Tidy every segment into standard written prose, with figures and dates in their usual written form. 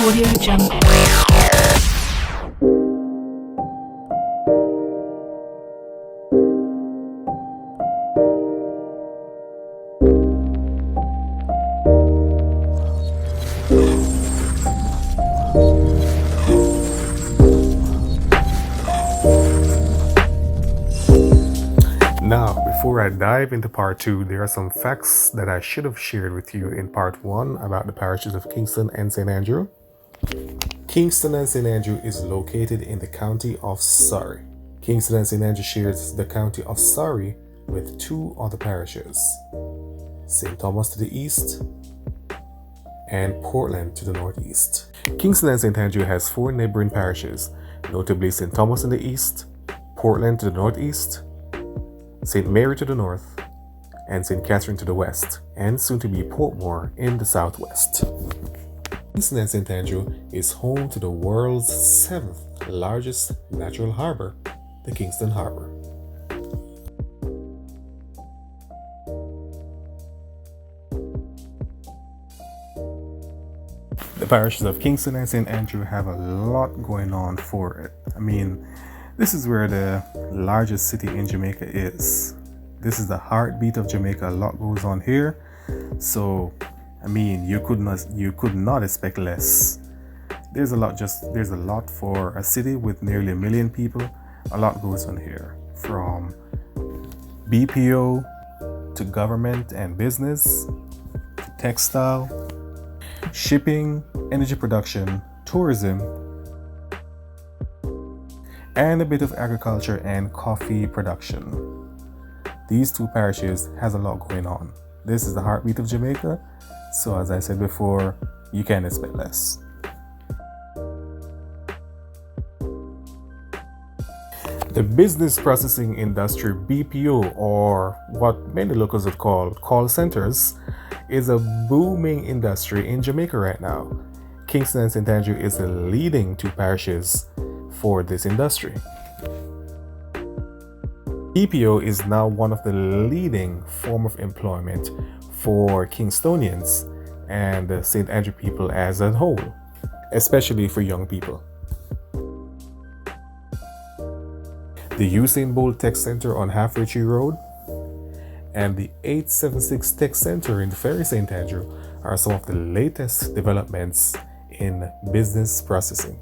Audio Jungle. Now, before I dive into part 2, there are some facts that I should have shared with you in part 1 about the parishes of Kingston and St. Andrew. Kingston and St. Andrew is located in the county of Surrey. Kingston and St. Andrew shares the county of Surrey with 2 other parishes, St. Thomas to the east and Portland to the northeast. Kingston and St. Andrew has 4 neighboring parishes, notably St. Thomas in the east, Portland to the northeast, St. Mary to the north, and St. Catherine to the west, and soon to be Portmore in the southwest. Kingston and St. Andrew is home to the world's 7th largest natural harbor, the Kingston Harbor. The parishes of Kingston and St. Andrew have a lot going on for it. This is where the largest city in Jamaica is. This is the heartbeat of Jamaica. A lot goes on here. So, you could not expect less. There's a lot for a city with nearly 1 million people. A lot goes on here. From BPO to government and business, to textile, shipping, energy production, tourism, and a bit of agriculture and coffee production. These 2 parishes has a lot going on. This is the heartbeat of Jamaica, so as I said before, you can't expect less. The business processing industry, BPO, or what many locals would call call centers, is a booming industry in Jamaica right now. Kingston and St. Andrew is the leading 2 parishes for this industry. BPO is now one of the leading form of employment for Kingstonians and the St. Andrew people as a whole, especially for young people. The Usain Bolt Tech Center on Halfway Tree Road and the 876 Tech Center in Ferry St. Andrew are some of the latest developments in business processing.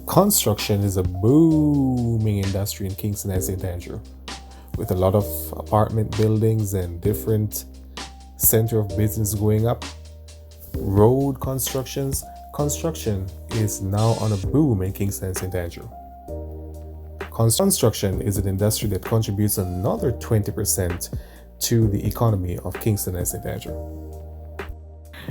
Construction is a booming industry in Kingston and St. Andrew, with a lot of apartment buildings and different center of business going up. Road construction is now on a boom in Kingston and St. Andrew. Construction is an industry that contributes another 20% to the economy of Kingston and St. Andrew.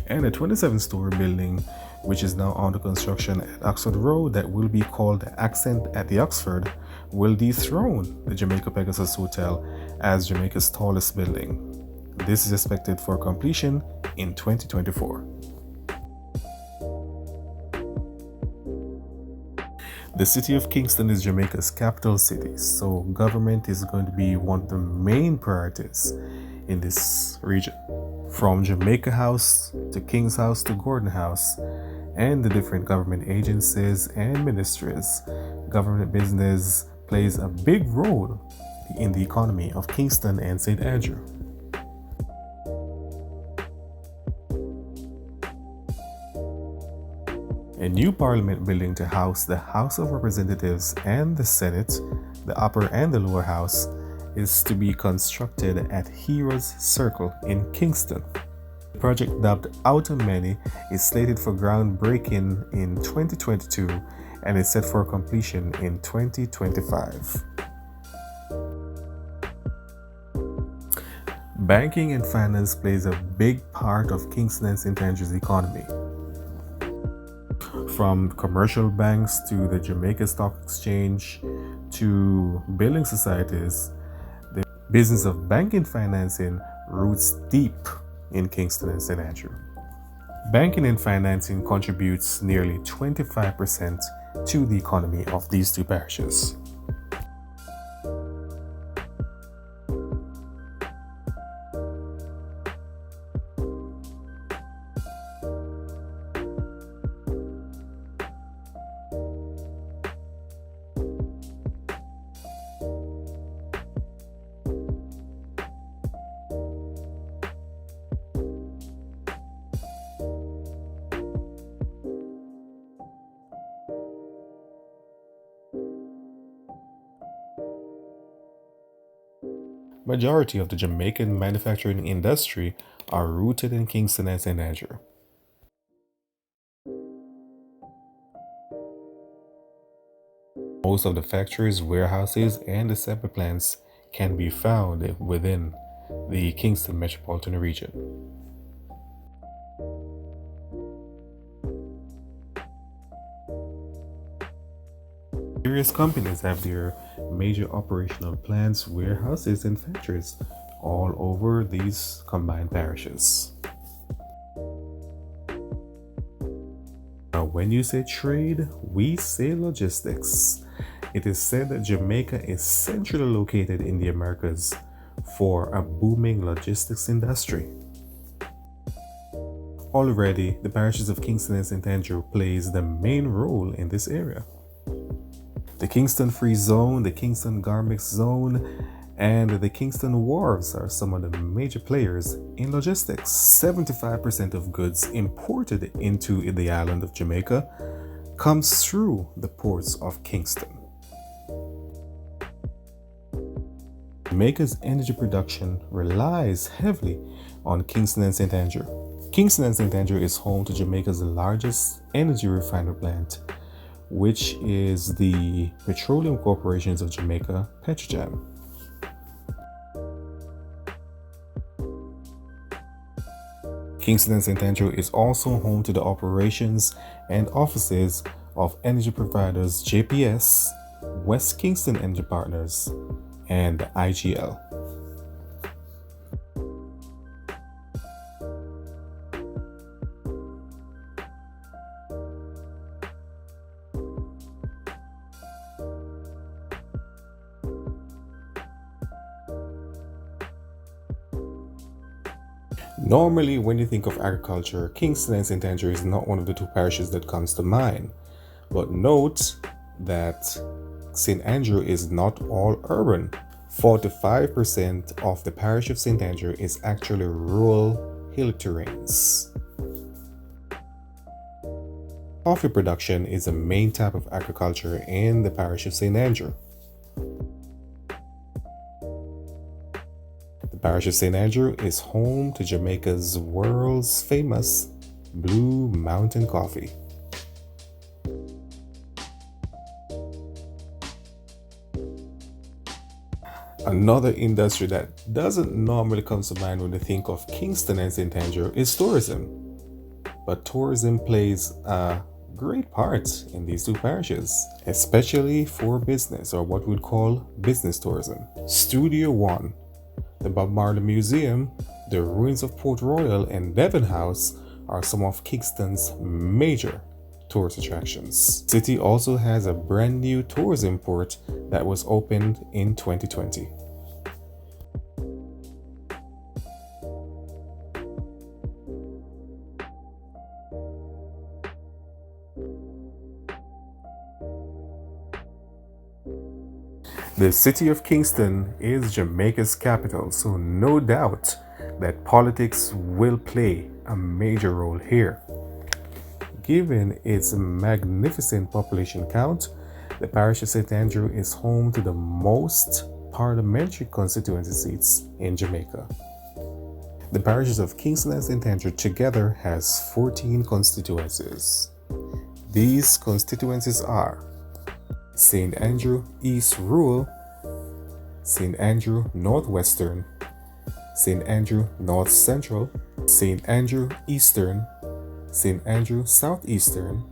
And a 27-story building, which is now under construction at Oxford Road, that will be called the Accent at the Oxford, will dethrone the Jamaica Pegasus Hotel as Jamaica's tallest building. This is expected for completion in 2024. The city of Kingston is Jamaica's capital city, so government is going to be one of the main priorities in this region. From Jamaica House to King's House to Gordon House, and the different government agencies and ministries, government business plays a big role in the economy of Kingston and St. Andrew. A new parliament building to house the House of Representatives and the Senate, the upper and the lower house, is to be constructed at Heroes Circle in Kingston. The project, dubbed Outer Many, is slated for groundbreaking in 2022 and is set for completion in 2025. Banking and finance plays a big part of Kingston and St. Andrew's economy. From commercial banks to the Jamaica Stock Exchange to building societies, the business of banking financing roots deep in Kingston and St. Andrew. Banking and financing contributes nearly 25% to the economy of these 2 parishes. Majority of the Jamaican manufacturing industry are rooted in Kingston and St. Andrew. Most of the factories, warehouses, and assembly plants can be found within the Kingston metropolitan region. Various companies have their major operational plants, warehouses, and factories all over these combined parishes. Now, when you say trade, we say logistics. It is said that Jamaica is centrally located in the Americas for a booming logistics industry. Already, the parishes of Kingston and St. Andrew plays the main role in this area. The Kingston Free Zone, the Kingston Garmix Zone, and the Kingston Wharves are some of the major players in logistics. 75% of goods imported into the island of Jamaica comes through the ports of Kingston. Jamaica's energy production relies heavily on Kingston and St. Andrew. Kingston and St. Andrew is home to Jamaica's largest energy refinery plant, which is the Petroleum Corporations of Jamaica, Petrojam. Kingston and St. Andrew is also home to the operations and offices of energy providers JPS, West Kingston Energy Partners, and IGL. Normally, when you think of agriculture, Kingston and St. Andrew is not one of the two parishes that comes to mind. But note that St. Andrew is not all urban. 45% of the parish of St. Andrew is actually rural hill terrains. Coffee production is a main type of agriculture in the parish of St. Andrew. The parish of St. Andrew is home to Jamaica's world's famous Blue Mountain coffee. Another industry that doesn't normally come to mind when you think of Kingston and St. Andrew is tourism. But tourism plays a great part in these two parishes, especially for business, or what we'd call business tourism. Studio One, the Bob Marley Museum, the ruins of Port Royal, and Devon House are some of Kingston's major tourist attractions. The city also has a brand new tourism port that was opened in 2020. The city of Kingston is Jamaica's capital, so no doubt that politics will play a major role here. Given its magnificent population count, the parish of St. Andrew is home to the most parliamentary constituency seats in Jamaica. The parishes of Kingston and St. Andrew together has 14 constituencies. These constituencies are St. Andrew East Rural, St. Andrew Northwestern, St. Andrew North Central, St. Andrew Eastern, St. Andrew Southeastern,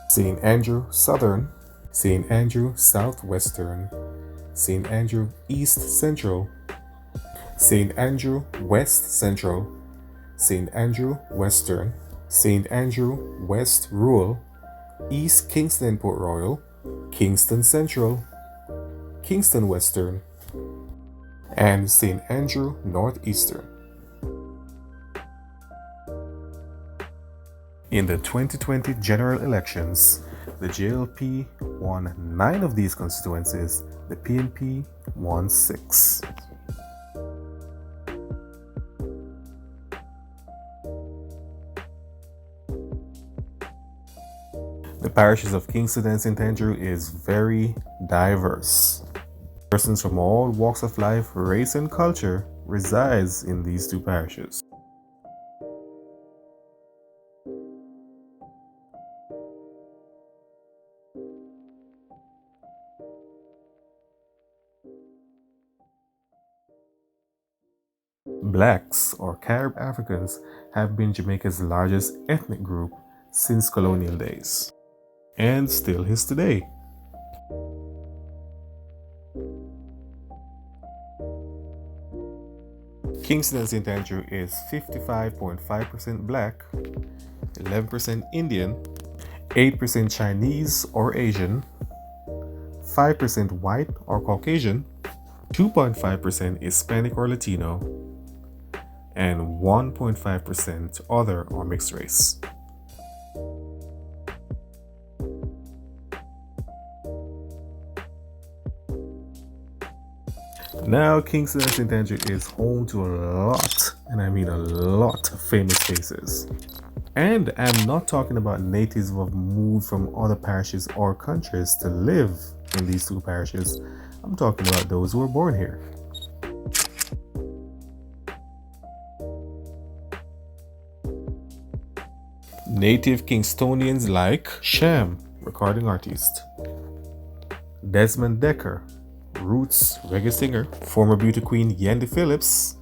St. Andrew Southern, St. Andrew Southwestern, St. Andrew East Central, St. Andrew West Central, St. Andrew Western, St. Andrew West Rural, East Kingston Port Royal, Kingston Central, Kingston Western, and St. Andrew Northeastern. In the 2020 general elections, the JLP won 9 of these constituencies, the PNP won 6. The parishes of Kingston and St. Andrew is very diverse. Persons from all walks of life, race, and culture resides in these two parishes. Blacks or Carib Africans have been Jamaica's largest ethnic group since colonial days, and still is today. Kingston and St. Andrew is 55.5% black, 11% Indian, 8% Chinese or Asian, 5% white or Caucasian, 2.5% Hispanic or Latino, and 1.5% other or mixed race. Now, Kingston and St. Andrew is home to a lot, and I mean a lot, of famous faces. And I'm not talking about natives who have moved from other parishes or countries to live in these two parishes. I'm talking about those who were born here. Native Kingstonians like Sham, recording artist; Desmond Decker, roots reggae singer; former beauty queen Yandy Phillips;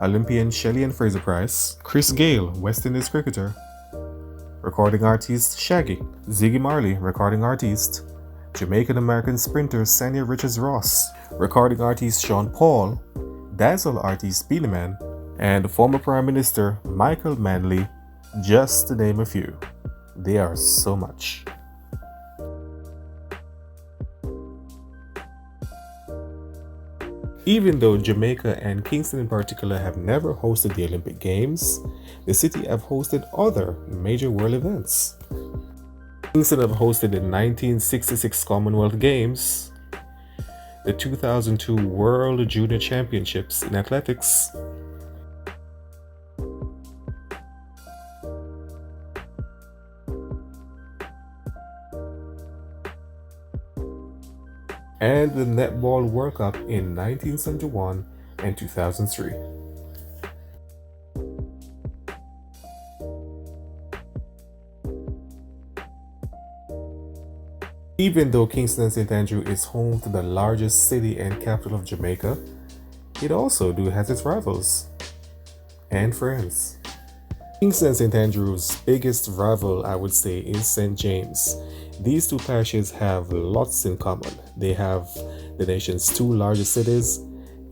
Olympian Shelley and Fraser Price; Chris Gale, West Indies cricketer; recording artist Shaggy; Ziggy Marley, recording artist; Jamaican American sprinter Sanya Richards Ross; recording artist Sean Paul; dancehall artist Beenie Man; and former Prime Minister Michael Manley, just to name a few. They are so much. Even though Jamaica and Kingston in particular have never hosted the Olympic Games, the city have hosted other major world events. Kingston have hosted the 1966 Commonwealth Games, the 2002 World Junior Championships in athletics, and the Netball World Cup in 1971 and 2003. Even though Kingston and St. Andrew is home to the largest city and capital of Jamaica, it also has its rivals and friends. Kingston and St. Andrew's biggest rival, I would say, is St. James. These two parishes have lots in common. They have the nation's two largest cities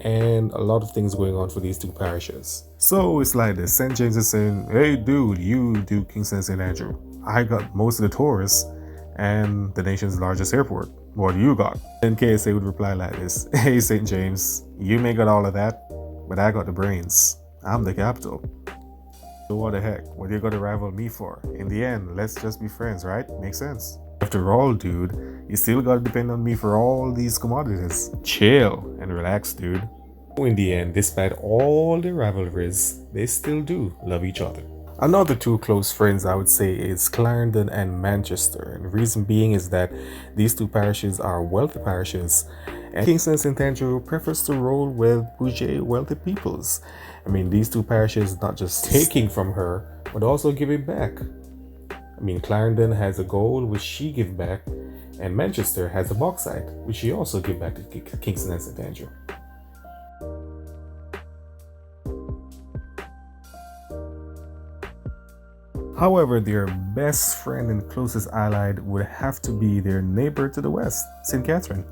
and a lot of things going on for these two parishes. So it's like this: St. James is saying, hey dude, you do Kingston and St. Andrew. I got most of the tourists and the nation's largest airport. What do you got? And KSA would reply like this: hey St. James, you may got all of that, but I got the brains. I'm the capital. So what the heck? What are you gonna rival me for? In the end, let's just be friends, right? Makes sense. After all, dude, you still gotta depend on me for all these commodities. Chill and relax, dude. In the end, despite all the rivalries, they still do love each other. Another two close friends, I would say, is Clarendon and Manchester. And the reason being is that these two parishes are wealthy parishes, and Kingston and St. Andrew prefers to roll with bourgeois wealthy peoples. I mean, these two parishes not just taking from her, but also giving back. I mean, Clarendon has a gold which she give back, and Manchester has a bauxite which she also give back to Kingston and St. Andrew. However, their best friend and closest allied would have to be their neighbor to the west, St. Catherine.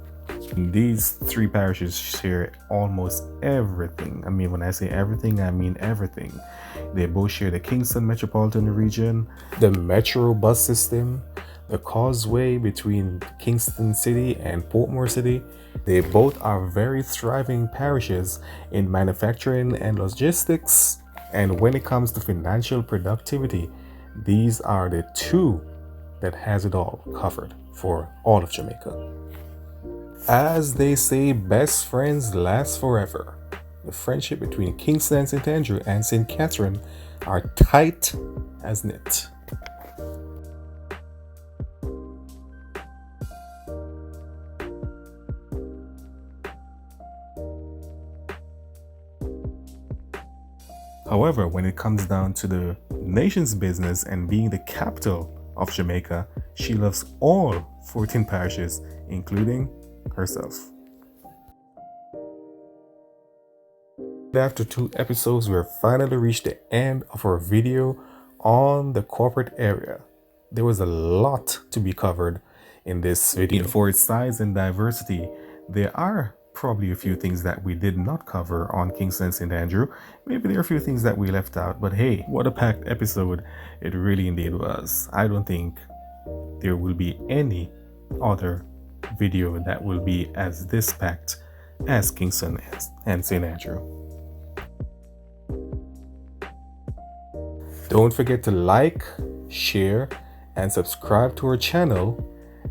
These three parishes share almost everything. I mean, when I say everything, I mean everything. They both share the Kingston metropolitan region, the metro bus system, the causeway between Kingston City and Portmore City. They both are very thriving parishes in manufacturing and logistics. And when it comes to financial productivity, these are the two that has it all covered for all of Jamaica. As they say, best friends last forever. The friendship between Kingston and St. Andrew and St. Catherine are tight as knit. However, when it comes down to the nation's business and being the capital of Jamaica, she loves all 14 parishes, including herself. After 2 episodes, we have finally reached the end of our video on the corporate area. There was a lot to be covered in this video. For its size and diversity, there are probably a few things that we did not cover on Kingston and St. Andrew. Maybe there are a few things that we left out, but hey, what a packed episode it really indeed was. I don't think there will be any other video that will be as this packed as Kingston and St. Andrew. Don't forget to like, share, and subscribe to our channel,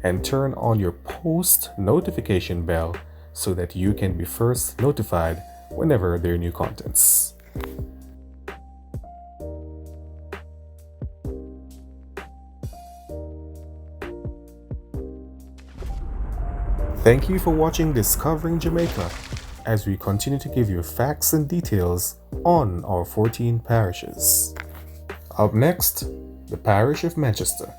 and turn on your post notification bell so that you can be first notified whenever there are new contents. Thank you for watching Discovering Jamaica, as we continue to give you facts and details on our 14 parishes. Up next, the Parish of Manchester.